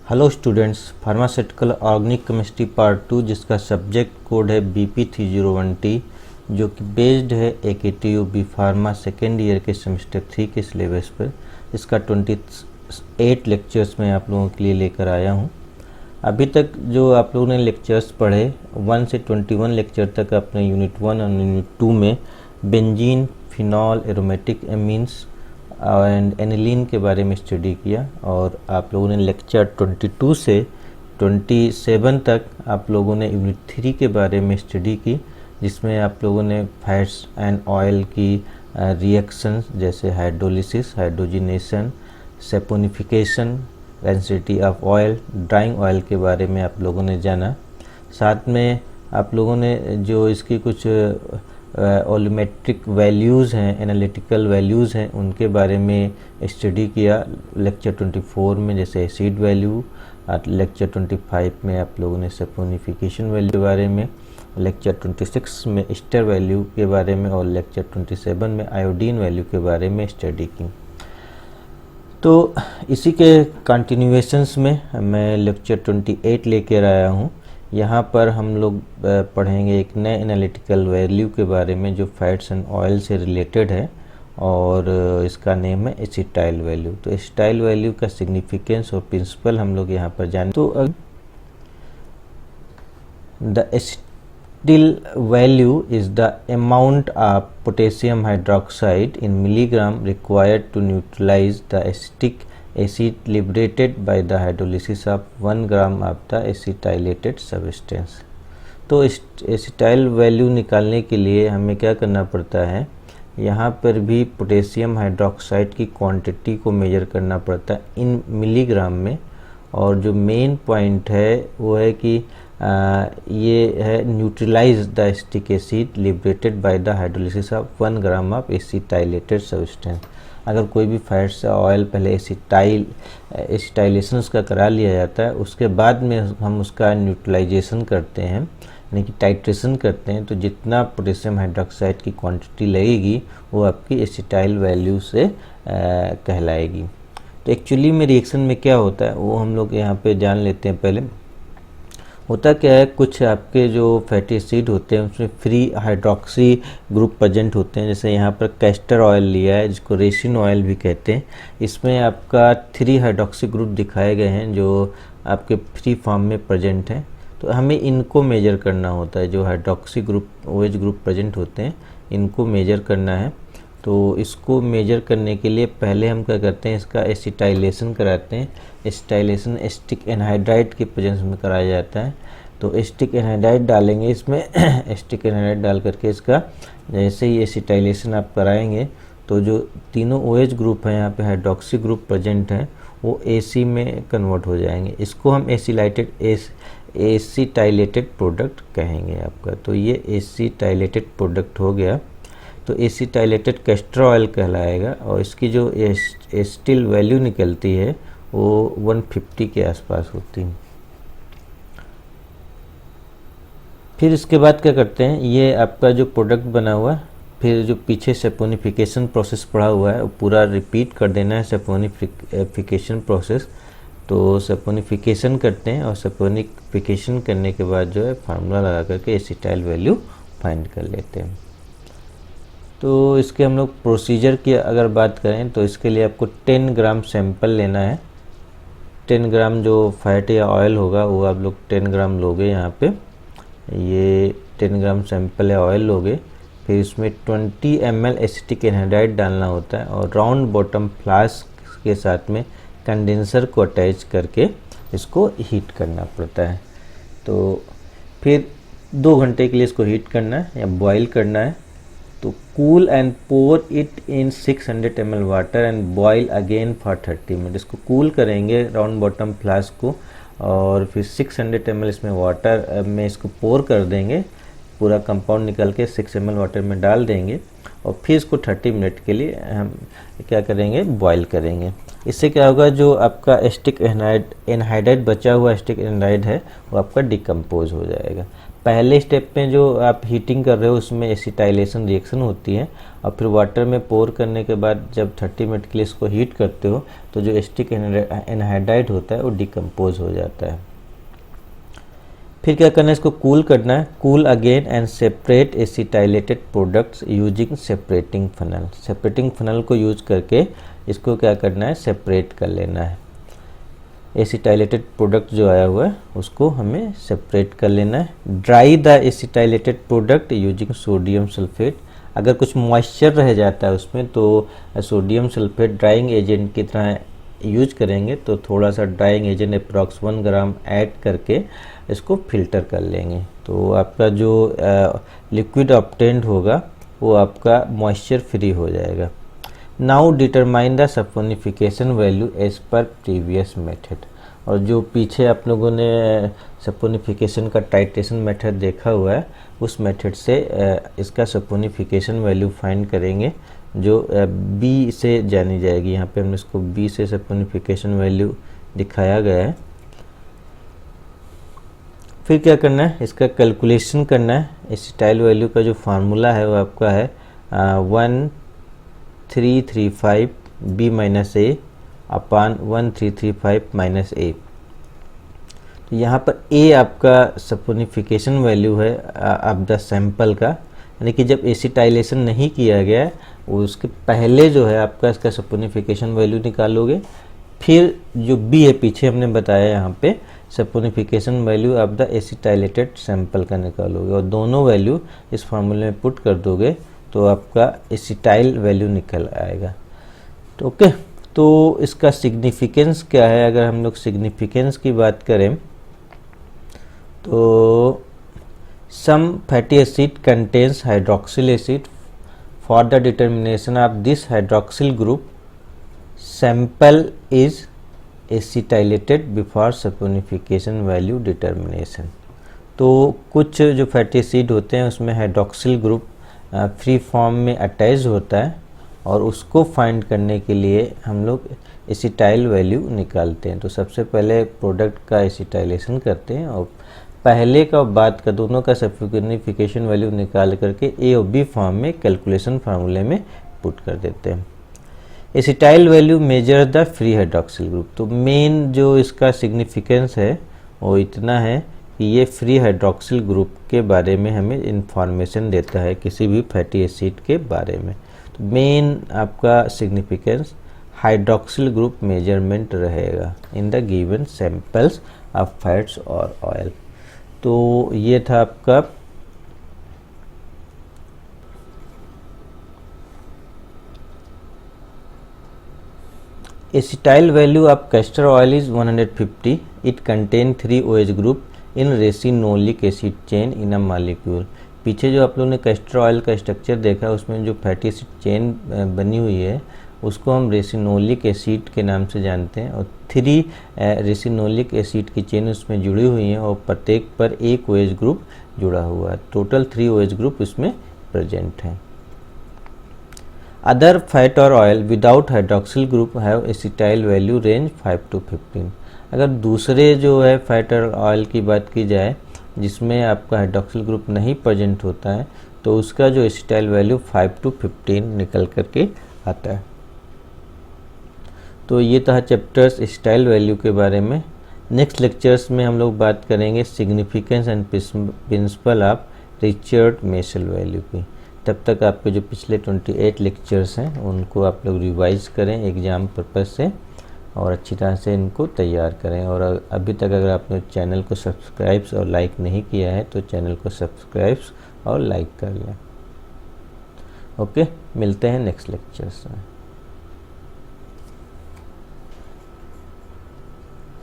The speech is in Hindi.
Hello students, pharmaceutical organic chemistry part 2 जिसका सब्जेक्ट कोड है BP301T जो कि बेस्ड है AKTU B pharma second year के सेमेस्टर 3 के सिलेबस पर। इसका 28 लेक्चर्स मैं आप लोगों के लिए लेकर आया हूं। अभी तक जो आप लोगों ने लेक्चर्स पढ़े 1 से 21 लेक्चर तक अपने यूनिट 1 और यूनिट 2 में benzene, phenol, aromatic amines and aniline के बारे में स्टडी किया, और आप लोगों ने लेक्चर 22 से 27 तक आप लोगों ने यूनिट 3 के बारे में स्टडी की, जिसमें आप लोगों ने फैट्स एंड ऑयल की रिएक्शंस जैसे hydrolysis, hydrogenation, saponification, density of oil, drawing oil के बारे में आप लोगों ने जाना। साथ में आप लोगों ने जो इसकी कुछ ओलिमेट्रिक वैल्यूज़ हैं, एनालिटिकल वैल्यूज़ हैं, उनके बारे में स्टडी किया लेक्चर 24 में, जैसे एसिड वैल्यू। लेक्चर 25 में आप लोगों ने सपोनिफिकेशन वैल्यू के बारे में, लेक्चर 26 में एस्टर वैल्यू के बारे में, और लेक्चर 27 में आयोडीन वैल्यू के बारे में स्टडी की। तो इसी के कंटिन्यूएशंस में मैं लेक्चर 28 लेकर आया हूँ। यहाँ पर हम लोग पढ़ेंगे एक नए एनालिटिकल वैल्यू के बारे में जो फैट्स एंड ऑयल से रिलेटेड है, और इसका नेम है एसिटाइल वैल्यू। तो एसिटाइल वैल्यू का सिग्निफिकेंस और प्रिंसिपल हम लोग यहाँ पर जाने। तो the acetyl value is the amount of potassium hydroxide in milligram required to neutralize the acetic acid liberated by the hydrolysis of 1 gram of the acetylated substance। तो एसिटाइल वैल्यू निकालने के लिए हमें क्या करना पड़ता है, यहाँ पर भी पोटेशियम हाइड्रोक्साइड की क्वांटिटी को मेजर करना पड़ता है इन मिलीग्राम में। और जो मेन पॉइंट है वो है कि ये है neutralize the acetic acid liberated by the hydrolysis of 1 gram of acetylated substance. अगर कोई भी फैट्स या ऑयल पहले एसिटाइलेशन उसका करा लिया जाता है, उसके बाद में हम उसका न्यूट्रलाइजेशन करते हैं, यानी कि टाइट्रेशन करते हैं, तो जितना पोटेशियम हाइड्रोक्साइड की क्वांटिटी लगेगी वो आपकी एसिटाइल वैल्यू से कहलाएगी। तो एक्चुअली में रिएक्शन में क्या होता है वो हम लोग यहाँ पे जान लेते हैं। पहले होता क्या है, कुछ आपके जो फैटी एसिड होते हैं उसमें फ्री हाइड्रोक्सी ग्रुप प्रेजेंट होते हैं। जैसे यहाँ पर कैस्टर ऑयल लिया है जिसको रेसिन ऑयल भी कहते हैं। इसमें आपका 3 हाइड्रोक्सी ग्रुप दिखाए गए हैं जो आपके फ्री फॉर्म में प्रेजेंट हैं। तो हमें इनको मेजर करना होता है, जो hydroxy group OH group present होते हैं इनको मेजर करना है। तो इसको मेजर करने के लिए पहले हम क्या करते हैं, इसका एसिटाइलेशन कराते हैं। एसिटाइलेशन एसिटिक एनहाइड्राइड के प्रेजेंस में कराया जाता है। तो एसिटिक एनहाइड्राइड डालेंगे इसमें एसिटिक एनहाइड्राइड डाल करके इसका जैसे ही एसिटाइलेशन आप कराएंगे तो जो तीनों OH ग्रुप हैं यहाँ पे हाइड्रोक्सी ग्रुप प्रेजेंट हैं वो AC में कन्वर्ट हो जाएंगे। इसको हम एसिटाइलेटेड प्रोडक्ट कहेंगे आपका। तो ये एसिटाइलेटेड प्रोडक्ट हो गया, तो एसिटाइलेटेड कैस्टर ऑयल कहलाएगा। और इसकी जो एसिटिल वैल्यू निकलती है वो 150 के आसपास होती है। फिर इसके बाद क्या करते हैं, ये आपका जो प्रोडक्ट बना हुआ, फिर जो पीछे सेपोनिफिकेशन प्रोसेस पड़ा हुआ है वो पूरा रिपीट कर देना है, सेपोनिफिकेशन प्रोसेस। तो सेपोनिफिकेशन करते हैं और सेपोनिफिकेशन करने के बाद जो है फार्मूला लगा करके एसिटाइल वैल्यू फाइंड कर लेते हैं। तो इसके हम लोग प्रोसीजर की अगर बात करें तो इसके लिए आपको 10 ग्राम सैंपल लेना है। 10 ग्राम जो फैट या ऑयल होगा वो आप लोग 10 ग्राम लोगे। यहाँ पे ये 10 ग्राम सैंपल या ऑयल लोगे। फिर इसमें 20 ml एसिटिक एनहाइड्राइड डालना होता है, और राउंड बॉटम फ्लास्क के साथ में कंडेंसर को अटैच करके इसको हीट करना पड़ता है। तो फिर 2 घंटे के लिए इसको हीट करना है या बॉयल करना है। तो cool and pour it in 600 ml water and boil again for 30 minute. इसको कूल करेंगे राउंड बॉटम फ्लास्क को, और फिर 600 ml इसमें वाटर में इसको पोर कर देंगे। पूरा कंपाउंड निकल के 6 ml वाटर में डाल देंगे, और फिर इसको 30 मिनट के लिए हम क्या करेंगे, बॉयल करेंगे। इससे क्या होगा, जो आपका एसिटिक एनहाइड्राइड बचा हुआ एसिटिक एनहाइड्राइड है वो आपका डिकम्पोज हो जाएगा। पहले स्टेप में जो आप हीटिंग कर रहे हो उसमें एसिटाइलेशन रिएक्शन होती है, और फिर वाटर में पोर करने के बाद जब 30 मिनट के लिए इसको हीट करते हो तो जो एसिटिक एनहाइड्राइड होता है वो डिकम्पोज हो जाता है। फिर क्या करना है, इसको कूल करना है, cool again and separate acetylated products using separating funnel. Separating funnel को यूज करके इसको क्या करना है, सेपरेट कर लेना है। एसिटाइलेटेड प्रोडक्ट जो आया हुआ है उसको हमें सेपरेट कर लेना है। Dry the acetylated product using sodium sulphate. अगर कुछ मॉइस्चर रह जाता है उसमें तो सोडियम सल्फेट ड्राइंग एजेंट की तरह यूज करेंगे, तो थोड़ा सा drying agent approx 1 gram add करके इसको फिल्टर कर लेंगे, तो आपका जो लिक्विड ऑब्टेन्ड होगा वो आपका मॉइस्चर फ्री हो जाएगा। Now determine the saponification value as per previous method. और जो पीछे आप लोगों ने सपोनिफिकेशन का टाइट्रेशन मेथड देखा हुआ है, उस मेथड से इसका सपोनिफिकेशन वैल्यू फाइंड करेंगे जो बी से जानी जाएगी। यहाँ पे हमने इसको बी से सपोनिफिकेशन वैल्यू दिखाया गया है। फिर क्या करना है, इसका कैलकुलेशन करना है। एसिटाइल वैल्यू का जो फार्मूला है वो आपका है 1335 बी माइनस ए अपान 1335 माइनस ए। तो यहाँ पर ए आपका सपोनिफिकेशन वैल्यू है ऑफ द सैंपल का, यानी कि जब एसिटाइलेशन नहीं किया गया है उसके पहले जो है आपका इसका सपोनिफिकेशन वैल्यू निकालोगे। फिर जो बी है पीछे हमने बताया यहाँ पे saponification value of the acetylated sample का निकालोगे, और दोनों वैल्यू इस फार्मूले में पुट कर दोगे तो आपका एसिटाइल वैल्यू निकल आएगा। तो ओके, तो इसका सिग्निफिकेंस क्या है, अगर हम लोग सिग्निफिकेंस की बात करें तो some fatty acid contains hydroxyl acid. For the determination of this hydroxyl group sample is acetylated before saponification value determination. तो कुछ जो फैटी एसिड होते हैं उसमें हाइड्रोक्सिल ग्रुप फ्री फॉर्म में अटैच होता है, और उसको फाइंड करने के लिए हम लोग एसिटाइल वैल्यू निकालते हैं। तो सबसे पहले प्रोडक्ट का एसिटाइलेशन करते हैं और पहले का और बाद का दोनों का सपोनिफिकेशन वैल्यू निकाल करके ए और बी फॉर्म में कैलकुलेशन फार्मूले में पुट कर देते हैं। Acetyl value measure the free hydroxyl group. तो मेन जो इसका सिग्निफिकेंस है वो इतना है कि ये फ्री हाइड्रोक्सिल ग्रुप के बारे में हमें इंफॉर्मेशन देता है किसी भी फैटी एसिड के बारे में। तो मेन आपका सिग्निफिकेंस हाइड्रोक्सिल ग्रुप मेजरमेंट रहेगा in the given samples of fats और ऑयल। तो ये था आपका acetyl value of castor oil is 150। It contain 3 OH group in ricinoleic acid chain in a molecule. पीछे जो आप लोगों ने कैस्टर ऑयल का स्ट्रक्चर देखा उसमें जो फैटी एसिड चेन बनी हुई है उसको हम रेसिनोलिक एसिड के नाम से जानते हैं, और 3 रेसिनोलिक एसिड की चेन उसमें जुड़ी हुई हैं और प्रत्येक पर एक OH ग्रुप जुड़ा हुआ है। टोटल 3 OH ग्रुप इसमें प्रेजेंट हैं। अदर फैट और oil without hydroxyl group have acetyl value range 5 to 15। अगर दूसरे जो है फैट और ऑयल की बात की जाए जिसमें आपका हाइड्रोक्सिल ग्रुप नहीं प्रेजेंट होता है तो उसका जो एसिटाइल वैल्यू 5 to 15 निकल करके आता है। तो ये था चैप्टर्स एसिटाइल वैल्यू के बारे में। नेक्स्ट लेक्चर्स में हम लोग बात करेंगे significance and principle of Reichert Meissl value की। तब तक आपके जो पिछले 28 लेक्चर्स हैं उनको आप लोग रिवाइज करें एग्ज़ाम पर्पज़ से और अच्छी तरह से इनको तैयार करें। और अभी तक अगर आपने चैनल को सब्सक्राइब और लाइक नहीं किया है तो चैनल को सब्सक्राइब और लाइक कर लें। ओके, मिलते हैं नेक्स्ट लेक्चर्स में।